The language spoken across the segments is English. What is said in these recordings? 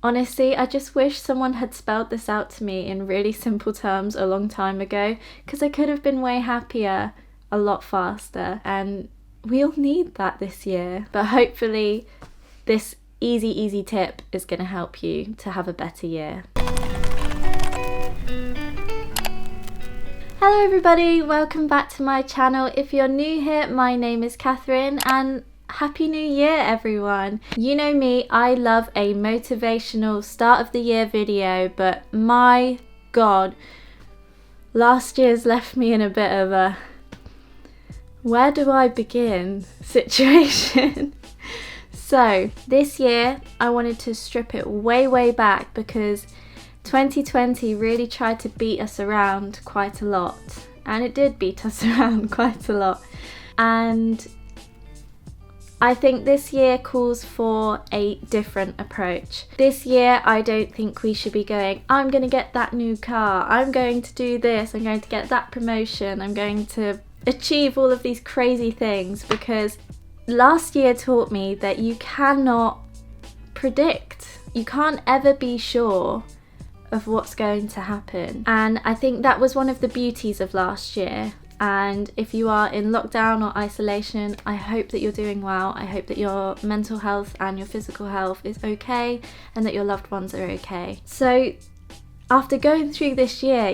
Honestly, I just wish someone had spelled this out to me in really simple terms a long time ago, because I could have been way happier a lot faster, and we all need that this year. But hopefully this easy tip is going to help you to have a better year. Hello everybody, welcome back to my channel. If you're new here, my name is Catherine, and Happy New Year everyone! You know me, I love a motivational start of the year video, but my god, last year's left me in a bit of a where do I begin situation. So this year I wanted to strip it way back, because 2020 really tried to beat us around quite a lot, and it did beat us around quite a lot, and I think this year calls for a different approach. This year I don't think we should be going, I'm going to get that new car, I'm going to do this, I'm going to get that promotion, I'm going to achieve all of these crazy things, because last year taught me that you cannot predict. You can't ever be sure of what's going to happen. And I think that was one of the beauties of last year. And if you are in lockdown or isolation, I hope that you're doing well. I hope that your mental health and your physical health is okay, and that your loved ones are okay. So after going through this year,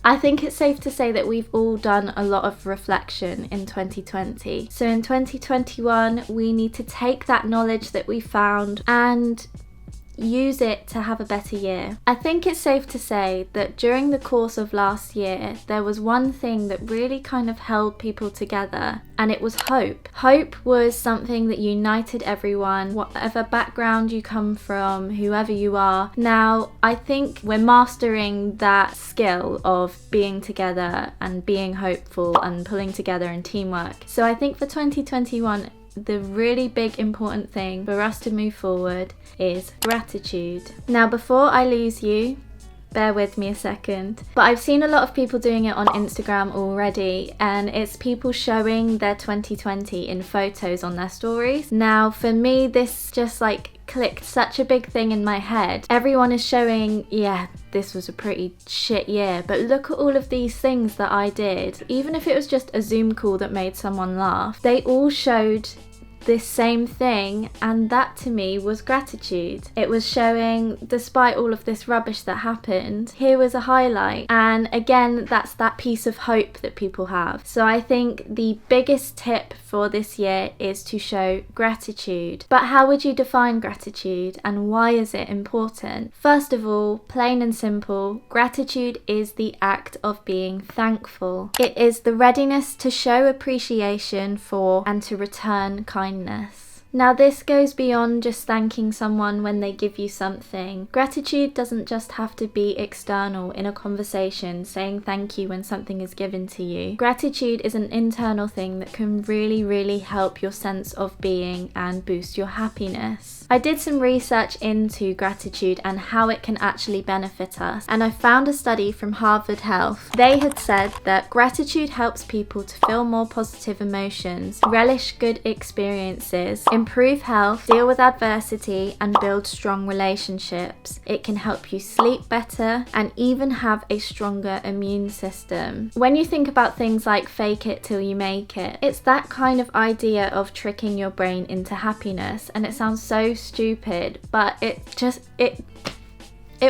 I think it's safe to say that we've all done a lot of reflection in 2020. So in 2021, we need to take that knowledge that we found and use it to have a better year. I think it's safe to say that during the course of last year, there was one thing that really kind of held people together, and it was hope. Hope was something that united everyone, whatever background you come from, whoever you are. Now, I think we're mastering that skill of being together and being hopeful and pulling together in teamwork. So I think for 2021, the really big important thing for us to move forward is gratitude. Now, before I lose you, bear with me a second, but I've seen a lot of people doing it on Instagram already, and it's people showing their 2020 in photos on their stories. Now, for me, this just clicked such a big thing in my head. Everyone is showing, yeah, this was a pretty shit year, but look at all of these things that I did. Even if it was just a Zoom call that made someone laugh, they all showed this same thing, and that to me was gratitude. It was showing, despite all of this rubbish that happened, here was a highlight. And again, that's that piece of hope that people have. So I think the biggest tip for this year is to show gratitude. But how would you define gratitude, and why is it important? First of all, plain and simple, gratitude is the act of being thankful. It is the readiness to show appreciation for and to return kindness. Now, this goes beyond just thanking someone when they give you something. Gratitude doesn't just have to be external in a conversation, saying thank you when something is given to you. Gratitude is an internal thing that can really help your sense of being and boost your happiness. I did some research into gratitude and how it can actually benefit us, and I found a study from Harvard Health. They had said that gratitude helps people to feel more positive emotions, relish good experiences, improve health, deal with adversity, and build strong relationships. It can help you sleep better and even have a stronger immune system. When you think about things like fake it till you make it, it's that kind of idea of tricking your brain into happiness, and it sounds so stupid, but it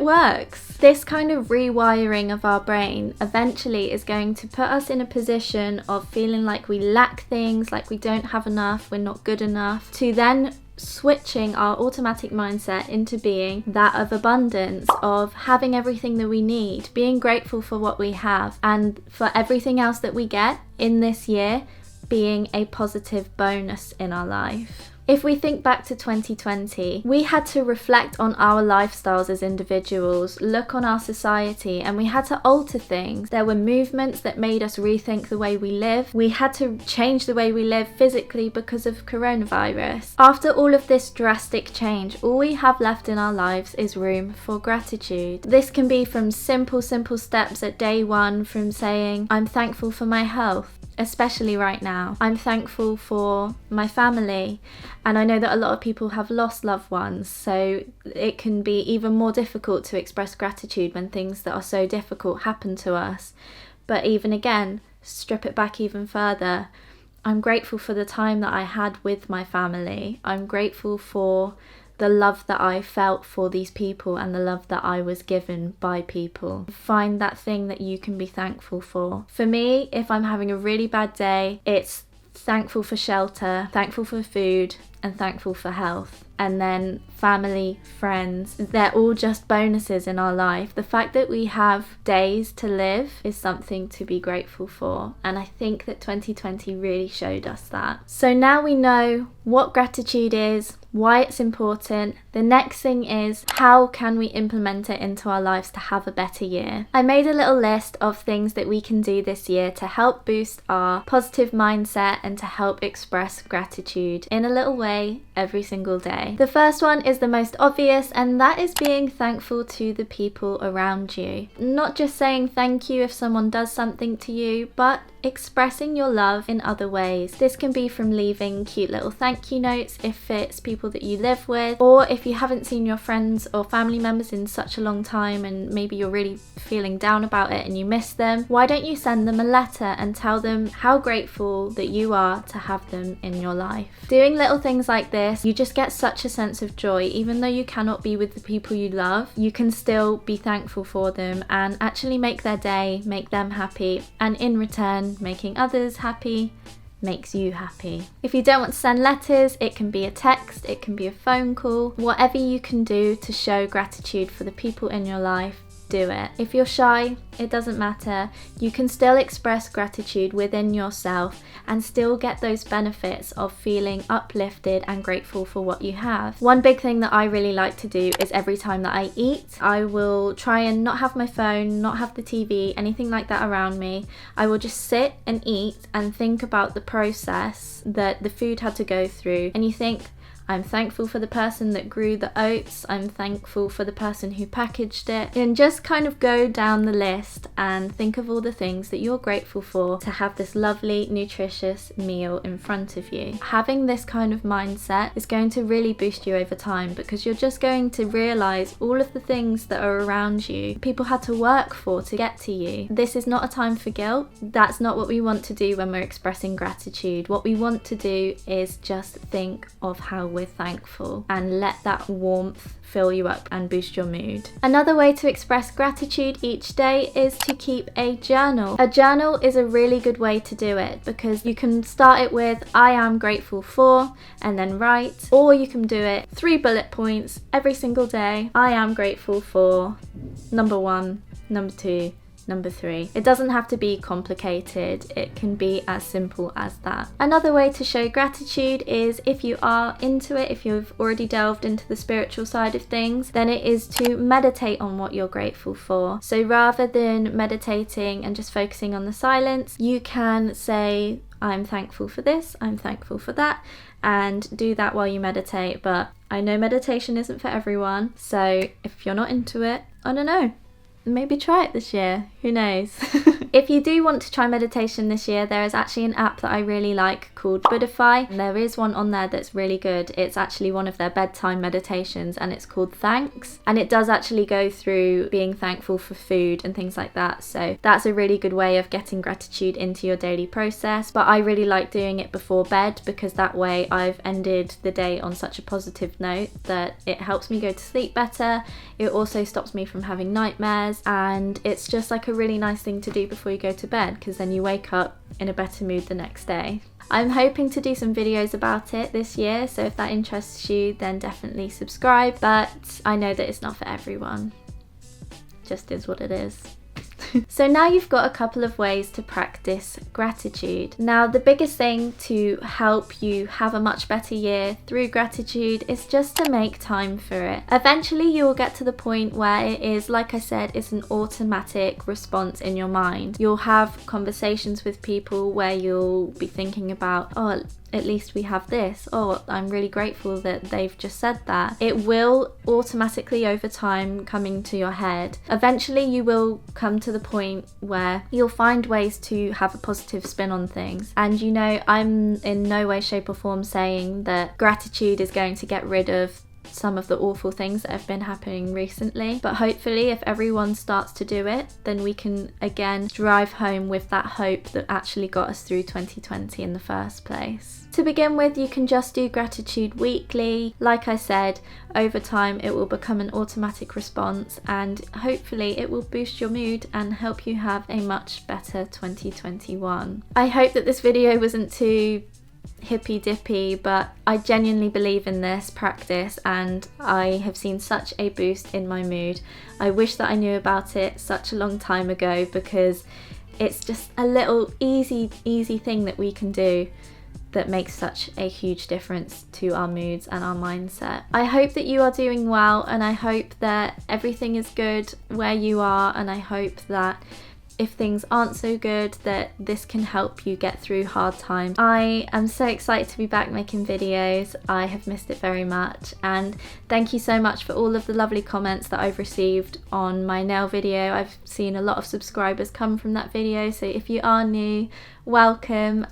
works. This kind of rewiring of our brain eventually is going to put us in a position of feeling like we lack things, like we don't have enough, we're not good enough, to then switching our automatic mindset into being that of abundance, of having everything that we need, being grateful for what we have, and for everything else that we get in this year being a positive bonus in our life. If we think back to 2020, we had to reflect on our lifestyles as individuals, look on our society, and we had to alter things. There were movements that made us rethink the way we live. We had to change the way we live physically because of coronavirus. After all of this drastic change, all we have left in our lives is room for gratitude. This can be from simple steps at day one, from saying, I'm thankful for my health. especially right now. I'm thankful for my family, and I know that a lot of people have lost loved ones, so it can be even more difficult to express gratitude when things that are so difficult happen to us. But even again, strip it back even further. I'm grateful for the time that I had with my family. I'm grateful for the love that I felt for these people and the love that I was given by people. Find that thing that you can be thankful for. For me, if I'm having a really bad day, it's thankful for shelter, thankful for food, and thankful for health. And then family, friends, they're all just bonuses in our life. The fact that we have days to live is something to be grateful for. And I think that 2020 really showed us that. So now we know what gratitude is, why it's important. The next thing is, how can we implement it into our lives to have a better year? I made a little list of things that we can do this year to help boost our positive mindset and to help express gratitude in a little way every single day. The first one is the most obvious, and that is being thankful to the people around you. Not just saying thank you if someone does something to you, but expressing your love in other ways. This can be from leaving cute little thank you notes if it's people that you live with, or if you haven't seen your friends or family members in such a long time and maybe you're really feeling down about it and you miss them, why don't you send them a letter and tell them how grateful that you are to have them in your life. Doing little things like this, you just get such a sense of joy. Even though you cannot be with the people you love, you can still be thankful for them and actually make their day, make them happy, and in return, making others happy makes you happy. If you don't want to send letters, it can be a text, it can be a phone call. Whatever you can do to show gratitude for the people in your life, do it. If you're shy, it doesn't matter. You can still express gratitude within yourself and still get those benefits of feeling uplifted and grateful for what you have. One big thing that I really like to do is every time that I eat, I will try and not have my phone, not have the TV, anything like that around me. I will just sit and eat and think about the process that the food had to go through. And you think, I'm thankful for the person that grew the oats, I'm thankful for the person who packaged it, and just kind of go down the list and think of all the things that you're grateful for to have this lovely, nutritious meal in front of you. Having this kind of mindset is going to really boost you over time, because you're just going to realise all of the things that are around you, people had to work for to get to you. This is not a time for guilt. That's not what we want to do when we're expressing gratitude. What we want to do is just think of how we're thankful and let that warmth fill you up and boost your mood. Another way to express gratitude each day is to keep a journal. A journal is a really good way to do it, because you can start it with I am grateful for and then write, or you can do it 3 bullet points every single day. I am grateful for number 1, number 2, number 3. It doesn't have to be complicated, it can be as simple as that. Another way to show gratitude is, if you are into it, if you've already delved into the spiritual side of things, then it is to meditate on what you're grateful for. So rather than meditating and just focusing on the silence, you can say, I'm thankful for this, I'm thankful for that, and do that while you meditate. But I know meditation isn't for everyone, so if you're not into it, I don't know, maybe try it this year, who knows. If you do want to try meditation this year, there is actually an app that I really like called Buddhify. There is one on there that's really good. It's actually one of their bedtime meditations, and it's called Thanks, and it does actually go through being thankful for food and things like that. So that's a really good way of getting gratitude into your daily process. But I really like doing it before bed, because that way I've ended the day on such a positive note that it helps me go to sleep better. It also stops me from having nightmares, and it's just like a really nice thing to do before you go to bed, because then you wake up in a better mood the next day. I'm hoping to do some videos about it this year, so if that interests you, then definitely subscribe. But I know that it's not for everyone. Just is what it is. So now you've got a couple of ways to practice gratitude. Now, the biggest thing to help you have a much better year through gratitude is just to make time for it. Eventually you will get to the point where it is, like I said, it's an automatic response in your mind. You'll have conversations with people where you'll be thinking about, oh, at least we have this. Oh, I'm really grateful that they've just said that. It will automatically over time come into your head. Eventually you will come to the point where you'll find ways to have a positive spin on things. And you know, I'm in no way, shape or form saying that gratitude is going to get rid of some of the awful things that have been happening recently, but hopefully if everyone starts to do it, then we can again drive home with that hope that actually got us through 2020 in the first place. To begin with, you can just do gratitude weekly. Like I said, over time it will become an automatic response, and hopefully it will boost your mood and help you have a much better 2021. I hope that this video wasn't too hippy dippy, but I genuinely believe in this practice and I have seen such a boost in my mood. I wish that I knew about it such a long time ago, because it's just a little easy thing that we can do that makes such a huge difference to our moods and our mindset. I hope that you are doing well, and I hope that everything is good where you are, and I hope that if things aren't so good, that this can help you get through hard times. I am so excited to be back making videos. I have missed it very much, and thank you so much for all of the lovely comments that I've received on my nail video. I've seen a lot of subscribers come from that video, so if you are new, welcome.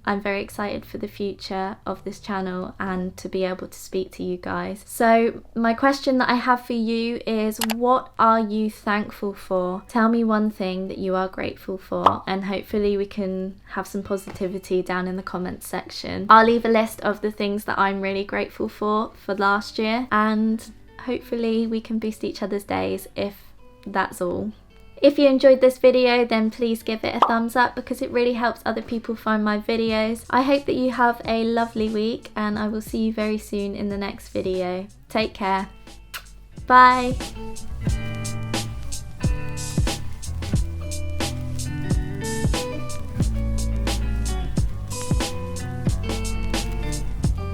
I'm very excited for the future of this channel and to be able to speak to you guys. So my question that I have for you is, what are you thankful for? Tell me one thing that you are grateful for, and hopefully we can have some positivity down in the comments section. I'll leave a list of the things that I'm really grateful for last year, and hopefully we can boost each other's days if that's all. If you enjoyed this video, then please give it a thumbs up, because it really helps other people find my videos. I hope that you have a lovely week, and I will see you very soon in the next video. Take care. Bye.